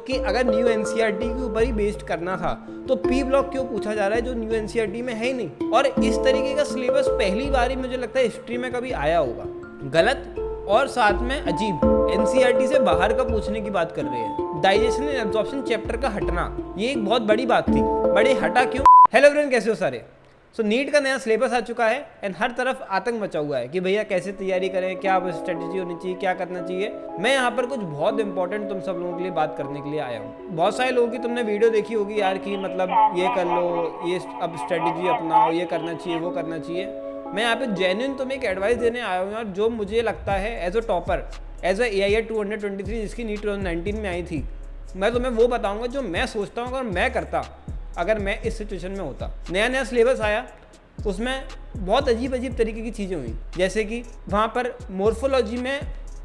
कि अगर new NCERT के ऊपर ही बेस्ड करना था तो पी ब्लॉक क्यों पूछा जा रहा है जो न्यू एनसीईआरटी में है ही नहीं। और इस तरीके का सिलेबस पहली बार ही मुझे लगता है हिस्ट्री में कभी आया होगा। गलत और साथ में अजीब, एनसीईआरटी से बाहर का पूछने की बात कर रहे हैं। डाइजेशन एंड एब्जॉर्प्शन चैप्टर का हटना ये एक बहुत बड़ी बात थी। बड़े हटा क्यों? हेलो एवरीवन, कैसे हो सारे? नीट का नया सिलेबस आ चुका है एंड हर तरफ आतंक मचा हुआ है कि भैया कैसे तैयारी करें, क्या स्ट्रेटेजी होनी चाहिए, क्या करना चाहिए। मैं यहाँ पर कुछ बहुत इंपॉर्टेंट तुम सब लोगों के लिए बात करने के लिए आया हूँ। बहुत सारे लोगों की तुमने वीडियो देखी होगी यार कि मतलब ये कर लो, ये अब स्ट्रेटेजी अपनाओ, ये करना चाहिए, वो करना चाहिए। मैं यहाँ पे जेन्युइन तुम्हें एक एडवाइस देने आया हूँ यार, जो मुझे लगता है as a topper, as a AIR 223 जिसकी नीट 2019 में आई थी, मैं तुम्हें वो बताऊँगा जो मैं सोचता हूँ अगर मैं करता, अगर मैं इस सिचुएशन में होता। नया सिलेबस आया, उसमें बहुत अजीब अजीब तरीके की चीज़ें हुई, जैसे कि वहाँ पर मोर्फोलॉजी में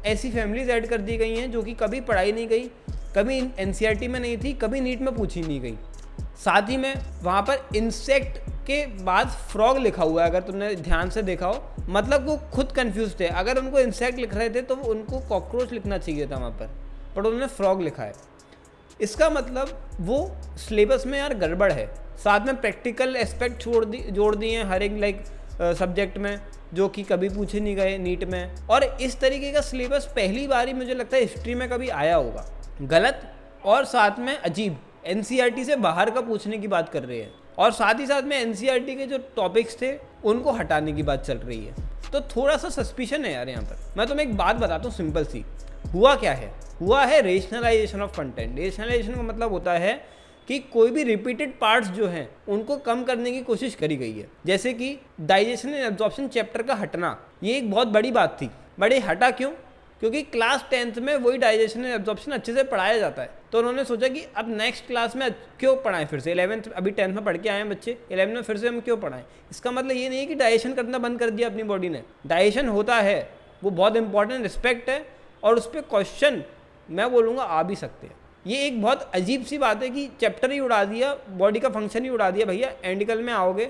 ऐसी फैमिलीज ऐड कर दी गई हैं जो कि कभी पढ़ाई नहीं गई, कभी NCERT में नहीं थी, कभी नीट में पूछी नहीं गई। साथ ही में वहाँ पर इंसेक्ट के बाद फ्रॉग लिखा हुआ है, अगर तुमने ध्यान से देखा हो, मतलब वो खुद कंफ्यूज थे। अगर उनको इंसेक्ट लिख रहे थे तो उनको कॉकरोच लिखना चाहिए था वहाँ पर उन्होंने फ्रॉग लिखा है। इसका मतलब वो सिलेबस में यार गड़बड़ है। साथ में प्रैक्टिकल एस्पेक्ट जोड़ दिए हैं हर एक सब्जेक्ट में, जो कि कभी पूछे नहीं गए नीट में। और इस तरीके का सिलेबस पहली बार ही मुझे लगता है हिस्ट्री में कभी आया होगा। गलत और साथ में अजीब, NCERT से बाहर का पूछने की बात कर रहे हैं और साथ ही साथ में NCERT के जो टॉपिक्स थे उनको हटाने की बात चल रही है। तो थोड़ा सा सस्पिशन है यार यहाँ पर। मैं तुम्हें एक बात बताता हूँ सिंपल सी। हुआ क्या है? हुआ है रेशनलाइजेशन ऑफ कंटेंट। रेशनलाइजेशन का मतलब होता है कि कोई भी रिपीटेड पार्ट्स जो हैं उनको कम करने की कोशिश करी गई है। जैसे कि डाइजेशन एंड एब्जॉर्प्शन चैप्टर का हटना, ये एक बहुत बड़ी बात थी। बड़े हटा क्यों? क्योंकि क्लास 10th में वही डाइजेशन एंड एब्जॉर्प्शन अच्छे से पढ़ाया जाता है, तो उन्होंने सोचा कि अब नेक्स्ट क्लास में क्यों पढ़ाएं फिर से। 11th अभी 10th में पढ़ के आए हैं बच्चे, 11th में फिर से हम क्यों पढ़ाएं। इसका मतलब ये नहीं है कि डाइजेशन करना बंद कर दिया अपनी बॉडी ने। डाइजेशन होता है, वो बहुत इंपॉर्टेंट रिस्पेक्ट है, और उस पर क्वेश्चन मैं बोलूँगा आ भी सकते हैं। ये एक बहुत अजीब सी बात है कि चैप्टर ही उड़ा दिया, बॉडी का फंक्शन ही उड़ा दिया। भैया एंडिकल में आओगे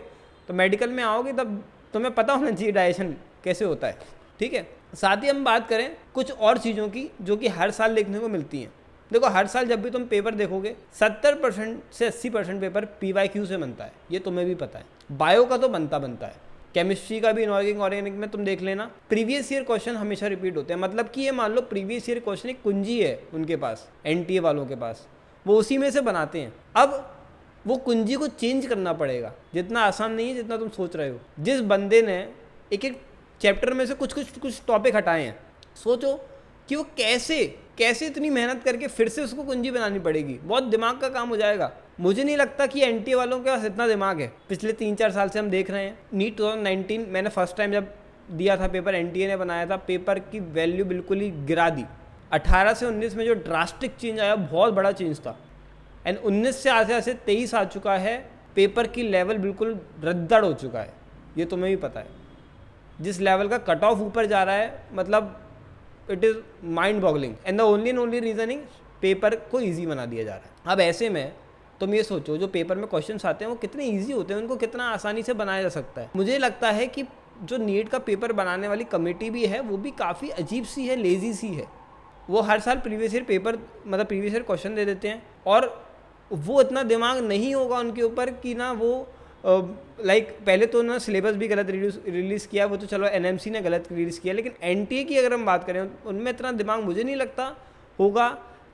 तो मेडिकल में आओगे तब तुम्हें पता होना चाहिए डाइजेशन कैसे होता है, ठीक है। साथ ही हम बात करें कुछ और चीज़ों की जो कि हर साल देखने को मिलती हैं। देखो हर साल जब भी तुम पेपर देखोगे 70% से 80% पेपर PYQ से बनता है, ये तुम्हें भी पता है। बायो का तो बनता है, केमिस्ट्री का भी इनऑर्गेनिक ऑर्गेनिक में तुम देख लेना, प्रीवियस ईयर क्वेश्चन हमेशा रिपीट होते हैं। मतलब कि ये मान लो प्रीवियस ईयर क्वेश्चन एक कुंजी है उनके पास, NTA वालों के पास, वो उसी में से बनाते हैं। अब वो कुंजी को चेंज करना पड़ेगा, जितना आसान नहीं है जितना तुम सोच रहे हो। जिस बंदे ने एक चैप्टर में से कुछ टॉपिक हटाए हैं, सोचो कि वो कैसे इतनी मेहनत करके फिर से उसको कुंजी बनानी पड़ेगी। बहुत दिमाग का काम हो जाएगा। मुझे नहीं लगता कि NTA वालों के पास इतना दिमाग है। पिछले 3-4 साल से हम देख रहे हैं। नीट 2019 मैंने फर्स्ट टाइम जब दिया था पेपर, NTA ने बनाया था, पेपर की वैल्यू बिल्कुल ही गिरा दी। 18 से 19 में जो ड्रास्टिक चेंज आया बहुत बड़ा चेंज था, एंड 19 से आसे 23 आ चुका है, पेपर की लेवल बिल्कुल रद्दड़ हो चुका है। ये तुम्हें भी पता है। जिस लेवल का कट ऑफ ऊपर जा रहा है, मतलब it is mind boggling, and the only reasoning paper को ईजी बना दिया जा रहा है। अब ऐसे में तुम ये सोचो जो पेपर में क्वेश्चंस आते हैं वो कितने इजी होते हैं, उनको कितना आसानी से बनाया जा सकता है। मुझे लगता है कि जो नीट का पेपर बनाने वाली कमेटी भी है वो भी काफ़ी अजीब सी है, लेजी सी है। वो हर साल प्रीवियस ईयर पेपर, मतलब प्रीवियस ईयर क्वेश्चन दे देते हैं, और वो इतना दिमाग नहीं होगा उनके ऊपर कि ना वो पहले तो ना सिलेबस भी गलत रिलीज़ किया, वो तो चलो NMC ने गलत रिलीज़ किया, लेकिन NTA की अगर हम बात करें उनमें इतना दिमाग मुझे नहीं लगता होगा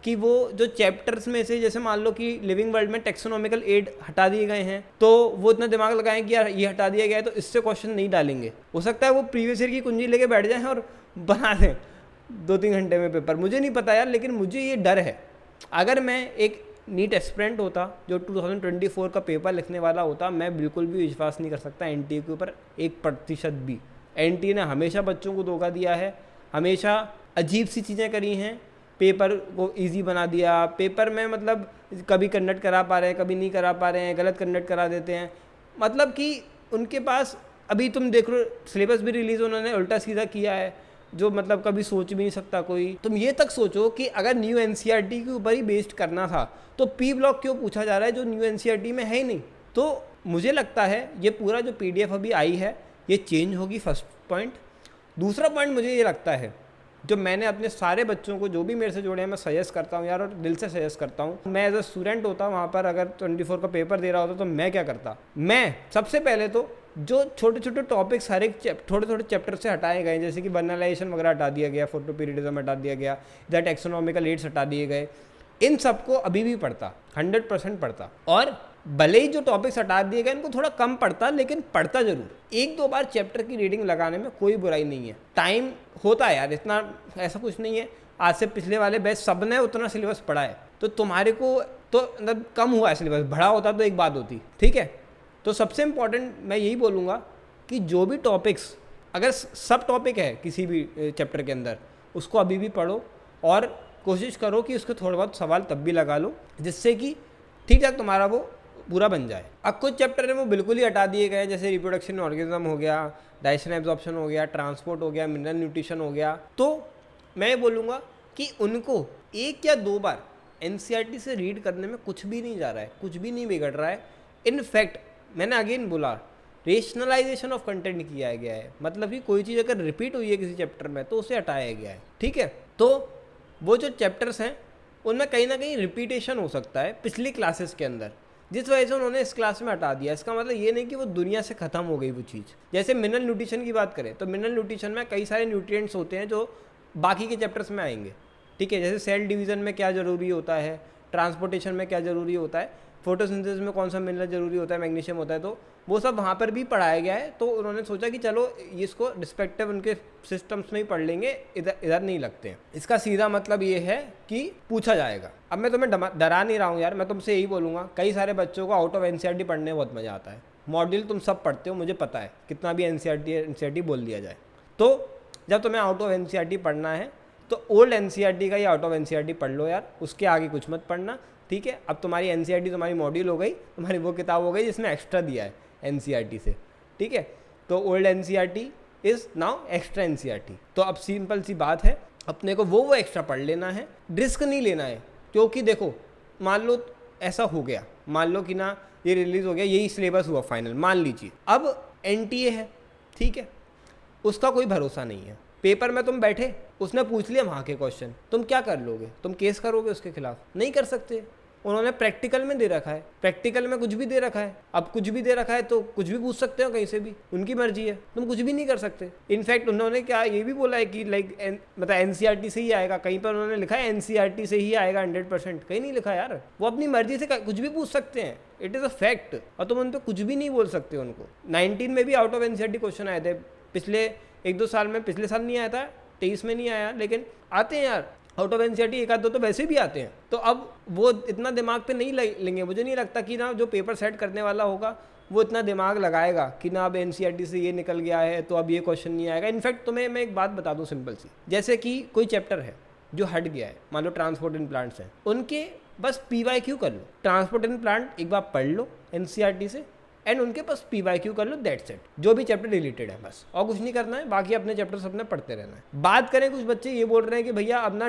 कि वो जो चैप्टर्स में से, जैसे मान लो कि लिविंग वर्ल्ड में टेक्सोनॉमिकल एड हटा दिए गए हैं, तो वो इतना दिमाग लगाएं कि यार ये हटा दिया गया है तो इससे क्वेश्चन नहीं डालेंगे। हो सकता है वो प्रीवियस ईयर की कुंजी लेके बैठ जाएं और बना दें 2-3 घंटे में पेपर। मुझे नहीं पता यार, लेकिन मुझे ये डर है। अगर मैं एक नीट एस्पिरेंट होता जो 2024 का पेपर लिखने वाला होता, मैं बिल्कुल भी विश्वास नहीं कर सकता NTA के ऊपर 1% भी। NTA ने हमेशा बच्चों को धोखा दिया है, हमेशा अजीब सी चीज़ें करी हैं, पेपर को इजी बना दिया। पेपर में मतलब कभी कंडक्ट करा पा रहे हैं, कभी नहीं करा पा रहे हैं, गलत कंडक्ट करा देते हैं। मतलब कि उनके पास अभी तुम देख लो सिलेबस भी रिलीज़ उन्होंने उल्टा सीधा किया है, जो मतलब कभी सोच भी नहीं सकता कोई। तुम ये तक सोचो कि अगर न्यू NCERT के ऊपर ही बेस्ड करना था तो पी ब्लॉक क्यों पूछा जा रहा है जो न्यू NCERT में है ही नहीं। तो मुझे लगता है ये पूरा जो PDF अभी आई है ये चेंज होगी, फर्स्ट पॉइंट। दूसरा पॉइंट मुझे ये लगता है जो मैंने अपने सारे बच्चों को जो भी मेरे से जुड़े हैं मैं सजेस्ट करता हूँ यार, और दिल से सजेस्ट करता हूँ। मैं एज अ स्टूडेंट होता वहाँ पर, अगर 24 का पेपर दे रहा होता तो मैं क्या करता, मैं सबसे पहले तो जो छोटे छोटे टॉपिक्स हर एक थोड़े थोड़े चैप्टर से हटाए गए, जैसे कि बर्नलाइजेशन वगैरह हटा दिया गया, फोटोपीरियडिज्म हटा दिया गया, दैट एक्सोनॉमिकल एड्स हटा दिए गए, इन सबको अभी भी पढ़ता, 100% पढ़ता। और भले ही जो टॉपिक्स हटा दिए गए इनको थोड़ा कम पढ़ता, लेकिन पढ़ता जरूर। 1-2 बार चैप्टर की रीडिंग लगाने में कोई बुराई नहीं है, टाइम होता है यार, इतना ऐसा कुछ नहीं है। आज से पिछले वाले बैच सब ने उतना सिलेबस पढ़ा है, तो तुम्हारे को तो मतलब कम हुआ है सिलेबस, बढ़ा होता तो एक बात होती, ठीक है। तो सबसे इम्पॉर्टेंट मैं यही बोलूँगा कि जो भी टॉपिक्स, अगर सब टॉपिक है किसी भी चैप्टर के अंदर, उसको अभी भी पढ़ो और कोशिश करो कि उसके थोड़ा बहुत सवाल तब भी लगा लो, जिससे कि ठीक ठाक तुम्हारा वो पूरा बन जाए। अब कुछ चैप्टर है वो बिल्कुल ही हटा दिए गए, जैसे रिप्रोडक्शन ऑर्गेनिज्म हो गया, डाइजेशन एब्जॉर्प्शन हो गया, ट्रांसपोर्ट हो गया, मिनरल न्यूट्रिशन हो गया। तो मैं बोलूँगा कि उनको 1 या 2 बार एनसीईआरटी से रीड करने में कुछ भी नहीं जा रहा है, कुछ भी नहीं बिगड़ रहा है। इनफैक्ट मैंने अगेन बोला, रेशनलाइजेशन ऑफ कंटेंट किया गया है, मतलब कि कोई चीज़ अगर रिपीट हुई है किसी चैप्टर में तो उसे हटाया गया है, ठीक है। तो वो जो चैप्टर्स हैं उनमें कहीं ना कहीं रिपीटेशन हो सकता है पिछली क्लासेस के अंदर, जिस वजह से उन्होंने इस क्लास में हटा दिया। इसका मतलब ये नहीं कि वो दुनिया से ख़त्म हो गई वो चीज़। जैसे मिनरल न्यूट्रिशन की बात करें तो मिनरल न्यूट्रिशन में कई सारे न्यूट्रिएंट्स होते हैं जो बाकी के चैप्टर्स में आएंगे, ठीक है। जैसे सेल डिवीज़न में क्या ज़रूरी होता है, ट्रांसपोर्टेशन में क्या ज़रूरी होता है, फोटोसिंथेसिस में कौन सा मिनरल ज़रूरी होता है, मैग्नीशियम होता है, तो वो सब वहाँ पर भी पढ़ाया गया है। तो उन्होंने सोचा कि चलो इसको रिस्पेक्टिव उनके सिस्टम्स में ही पढ़ लेंगे, इधर नहीं लगते हैं। इसका सीधा मतलब ये है कि पूछा जाएगा। अब मैं तुम्हें डरा नहीं रहा हूँ यार, मैं तुमसे यही बोलूँगा, कई सारे बच्चों को आउट ऑफ एनसीईआरटी पढ़ने में बहुत मज़ा आता है। मॉड्यूल तुम सब पढ़ते हो, मुझे पता है, कितना भी एनसीईआरटी बोल दिया जाए। तो जब तुम्हें आउट ऑफ एनसीईआरटी पढ़ना है तो ओल्ड एनसीईआरटी का ही आउट ऑफ एनसीईआरटी पढ़ लो यार, उसके आगे कुछ मत पढ़ना, ठीक है। अब तुम्हारी एनसीईआरटी तुम्हारी मॉड्यूल हो गई, तुम्हारी वो किताब हो गई जिसमें एक्स्ट्रा दिया है एनसीईआरटी से, ठीक है। तो old NCERT is now extra NCERT. तो अब सिंपल सी बात है, अपने को वो एक्स्ट्रा पढ़ लेना है, रिस्क नहीं लेना है। क्योंकि देखो, मान लो ऐसा हो गया, मान लो कि ना ये रिलीज़ हो गया, यही सिलेबस हुआ फाइनल, मान लीजिए। अब एनटीए है, ठीक है, उसका कोई भरोसा नहीं है। पेपर में तुम बैठे, उसने पूछ लिया वहाँ के क्वेश्चन, तुम क्या कर लोगे? तुम केस करोगे उसके खिलाफ? नहीं कर सकते। उन्होंने प्रैक्टिकल में दे रखा है, प्रैक्टिकल में कुछ भी दे रखा है। अब कुछ भी दे रखा है तो कुछ भी पूछ सकते हो कहीं से भी, उनकी मर्जी है, तुम कुछ भी नहीं कर सकते। इनफैक्ट उन्होंने क्या ये भी बोला है कि मतलब एनसीईआरटी से ही आएगा, कहीं पर उन्होंने लिखा है एनसीईआरटी से ही आएगा 100%, कहीं नहीं लिखा यार। वो अपनी मर्जी से कुछ भी पूछ सकते हैं, इट इज़ अ फैक्ट, और तुम उन पर कुछ भी नहीं बोल सकते उनको। 19 में भी आउट ऑफ एनसीईआरटी क्वेश्चन आए थे, पिछले 1-2 साल में, पिछले साल नहीं आया था, 23 में नहीं आया, लेकिन आते हैं यार आउट ऑफ एनसीईआरटी, 1-2 तो वैसे भी आते हैं। तो अब वो इतना दिमाग पे नहीं लेंगे, मुझे नहीं लगता कि ना जो पेपर सेट करने वाला होगा वो इतना दिमाग लगाएगा कि ना अब एनसीईआरटी से ये निकल गया है तो अब ये क्वेश्चन नहीं आएगा। इनफैक्ट तुम्हें मैं एक बात बता दूं सिंपल सी, जैसे कि कोई चैप्टर है जो हट गया है, मान लो ट्रांसपोर्ट इन प्लांट्स हैं, उनके बस PYQ कर लो, ट्रांसपोर्ट इन प्लांट एक बार पढ़ लो एनसीईआरटी से, एंड उनके पास PYQ कर लो, दैट्स इट। जो भी चैप्टर रिलेटेड है बस, और कुछ नहीं करना है, बाकी अपने चैप्टर्स अपने पढ़ते रहना है। बात करें, कुछ बच्चे ये बोल रहे हैं कि भैया अब ना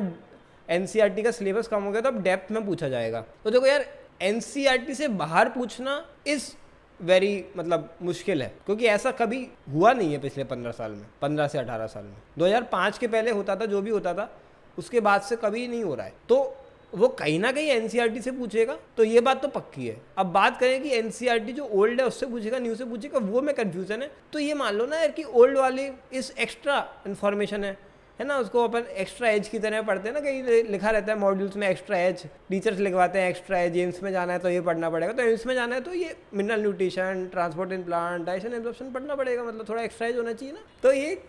एनसीईआरटी का सिलेबस कम हो गया तो अब डेप्थ में पूछा जाएगा। तो देखो यार, एनसीईआरटी से बाहर पूछना इस वेरी मतलब मुश्किल है, क्योंकि ऐसा कभी हुआ नहीं है पिछले 15 साल में, 15 से 18 साल में। 2005 के पहले होता था जो भी होता था, उसके बाद से कभी नहीं हो रहा है। तो वो कहीं ना कहीं एनसीईआरटी से पूछेगा, तो ये बात तो पक्की है। अब बात करें कि एनसीईआरटी जो ओल्ड है उससे पूछेगा, न्यू से पूछेगा, वो में कन्फ्यूजन है। तो ये मान लो ना यार कि ओल्ड वाली इस एक्स्ट्रा इन्फॉर्मेशन है ना, उसको अपन एक्स्ट्रा एज की तरह पढ़ते हैं ना, कहीं लिखा रहता है मॉड्यूल्स में एक्स्ट्रा एज, टीचर्स लिखवाते हैं एक्स्ट्रा एज, एम्स में जाना है तो ये पढ़ना पड़ेगा, तो एम्स में जाना है तो ये mineral nutrition, transport in plant, digestion absorption पढ़ना पड़ेगा, मतलब थोड़ा एक्स्ट्रा एज होना चाहिए ना। तो ये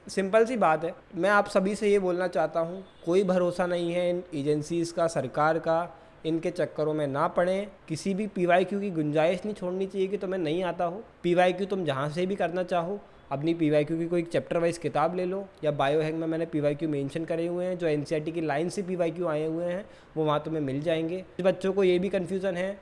सिंपल सी बात है। मैं आप सभी से ये बोलना चाहता हूँ, कोई भरोसा नहीं है इन एजेंसीज़ का, सरकार का, इनके चक्करों में ना पड़ें। किसी भी PYQ की गुंजाइश नहीं छोड़नी चाहिए कि तुम्हें नहीं आता हो। PYQ तुम जहाँ से भी करना चाहो, अपनी PYQ की कोई चैप्टर वाइज किताब ले लो, या बायोहैक में मैंने PYQ मेंशन करे हुए हैं, जो एनसीईआरटी की लाइन से PYQ आए हुए हैं वो वहाँ तुम्हें मिल जाएंगे। बच्चों को ये भी कन्फ्यूज़न है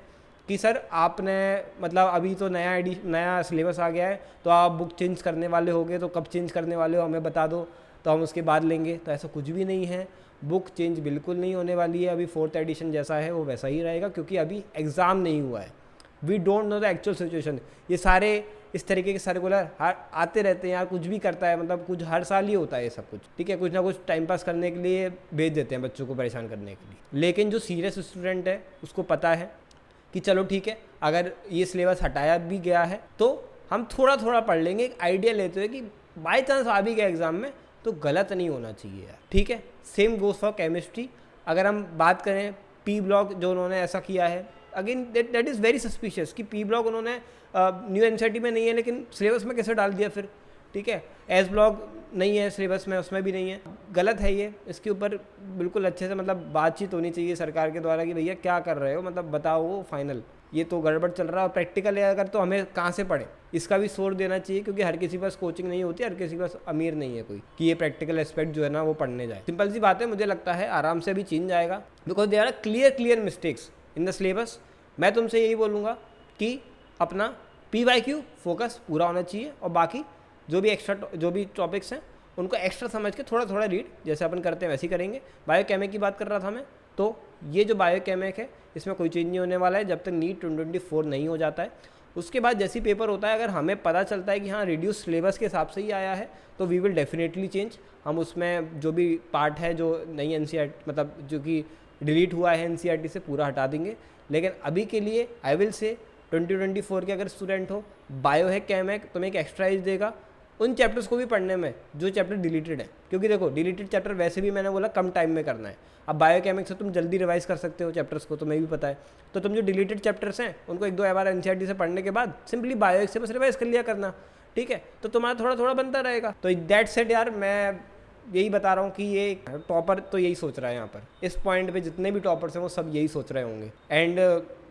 कि सर आपने मतलब अभी तो नया सिलेबस आ गया है, तो आप बुक चेंज करने वाले होगे, तो कब चेंज करने वाले हो हमें बता दो, तो हम उसके बाद लेंगे। तो ऐसा कुछ भी नहीं है, बुक चेंज बिल्कुल नहीं होने वाली है। अभी 4th एडिशन जैसा है वो वैसा ही रहेगा, क्योंकि अभी एग्ज़ाम नहीं हुआ है। We don't know the actual situation. ये सारे इस तरीके के सर्कुलर आते रहते हैं यार, कुछ भी करता है, मतलब कुछ हर साल ही होता है ये सब कुछ, ठीक है। कुछ ना कुछ टाइम पास करने के लिए भेज देते हैं बच्चों को परेशान करने के लिए। लेकिन जो सीरियस स्टूडेंट है उसको पता है कि चलो ठीक है, अगर ये सिलेबस हटाया भी गया है तो हम थोड़ा थोड़ा पढ़ लेंगे, एक आइडिया लेते हुए कि बाई चांस आ भी गया एग्जाम में तो गलत नहीं होना चाहिए यार, ठीक है। Same goes for chemistry. अगर हम बात करें पी ब्लॉक जो उन्होंने ऐसा किया है, again that is very suspicious कि पी ब्लॉक उन्होंने न्यू एनसीईआरटी में नहीं है लेकिन सिलेबस में कैसे डाल दिया फिर, ठीक है। एस ब्लॉक नहीं है सिलेबस में, उसमें भी नहीं है, गलत है ये। इसके ऊपर बिल्कुल अच्छे से मतलब बातचीत होनी चाहिए सरकार के द्वारा कि भैया क्या कर रहे हो, मतलब बताओ वो फाइनल, ये तो गड़बड़ चल रहा है। और प्रैक्टिकल है अगर तो हमें कहाँ से पढ़े, इसका भी शोर देना चाहिए, क्योंकि हर किसी के पास कोचिंग नहीं होती, हर किसी के पास अमीर नहीं है कोई कि ये प्रैक्टिकल एस्पेक्ट जो है ना वो पढ़ने जाए। सिंपल सी बात है, मुझे लगता है आराम से अभी चेंज आएगा, because they are clear mistakes in the syllabus. मैं तुमसे यही बोलूँगा कि अपना PYQ फोकस पूरा होना चाहिए, और बाकी जो भी टॉपिक्स हैं उनको एक्स्ट्रा समझ के थोड़ा थोड़ा रीड, जैसे अपन करते हैं वैसे ही करेंगे। बायोकेमिक की बात कर रहा था मैं, तो ये जो बायोकेमिक है इसमें कोई चेंज नहीं होने वाला है जब तक नीट 2024 नहीं हो जाता है। उसके बाद जैसे ही पेपर होता है, अगर हमें पता चलता है कि हाँ रिड्यूस सिलेबस के हिसाब से ही आया है तो वी विल डेफिनेटली चेंज। हम उसमें जो भी पार्ट है जो नई NCERT मतलब जो कि डिलीट हुआ है NCERT से, पूरा हटा देंगे। लेकिन अभी के लिए आई विल से 2024 के अगर स्टूडेंट हो, बायो है कैम है, तुम्हें एक एक्स्ट्रा एज देगा उन चैप्टर्स को भी पढ़ने में जो चैप्टर डिलीटेड है, क्योंकि देखो डिलीटेड चैप्टर वैसे भी मैंने बोला कम टाइम में करना है। अब बायोकेमिक्स से तुम जल्दी रिवाइज कर सकते हो चैप्टर्स को, तुम्हें भी पता है। तो तुम जो डिलीटेड चैप्टर्स हैं उनको एक दो बार NCERT से पढ़ने के बाद सिंपली बायो से बस रिवाइज कर लिया करना, ठीक है। तो तुम्हारा थोड़ा थोड़ा बनता रहेगा। तो दैट सेट यार, मैं यही बता रहा हूँ कि ये टॉपर तो यही सोच रहा है यहाँ पर, इस पॉइंट पे जितने भी टॉपर्स हैं वो सब यही सोच रहे होंगे। एंड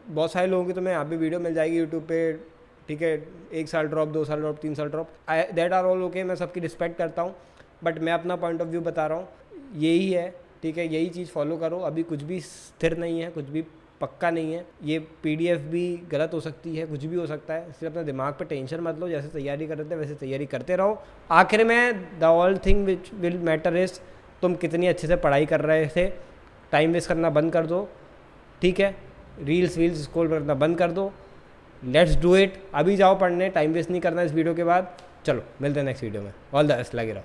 बहुत सारे लोगों की तुम्हें यहाँ पे वीडियो मिल जाएगी यूट्यूब पे, ठीक है, 1 साल ड्रॉप, 2 साल ड्रॉप, 3 साल drop, that are all okay, मैं सबकी रिस्पेक्ट करता हूँ, बट मैं अपना पॉइंट ऑफ व्यू बता रहा हूँ, यही है, ठीक है। यही चीज़ फॉलो करो। अभी कुछ भी स्थिर नहीं है, कुछ भी पक्का नहीं है, ये PDF भी गलत हो सकती है, कुछ भी हो सकता है, इसलिए अपने दिमाग पे टेंशन मत लो, जैसे तैयारी करते थे वैसे तैयारी करते रहो। आखिर में the all thing which will matter is तुम कितनी अच्छे से पढ़ाई कर रहे थे। टाइम वेस्ट करना बंद कर दो, ठीक है, रील्स स्क्रॉल करना बंद कर दो, लेट्स डू इट। अभी जाओ पढ़ने, टाइम वेस्ट नहीं करना इस वीडियो के बाद। चलो मिलते हैं नेक्स्ट वीडियो में, ऑल द बेस्ट, लगे रहो।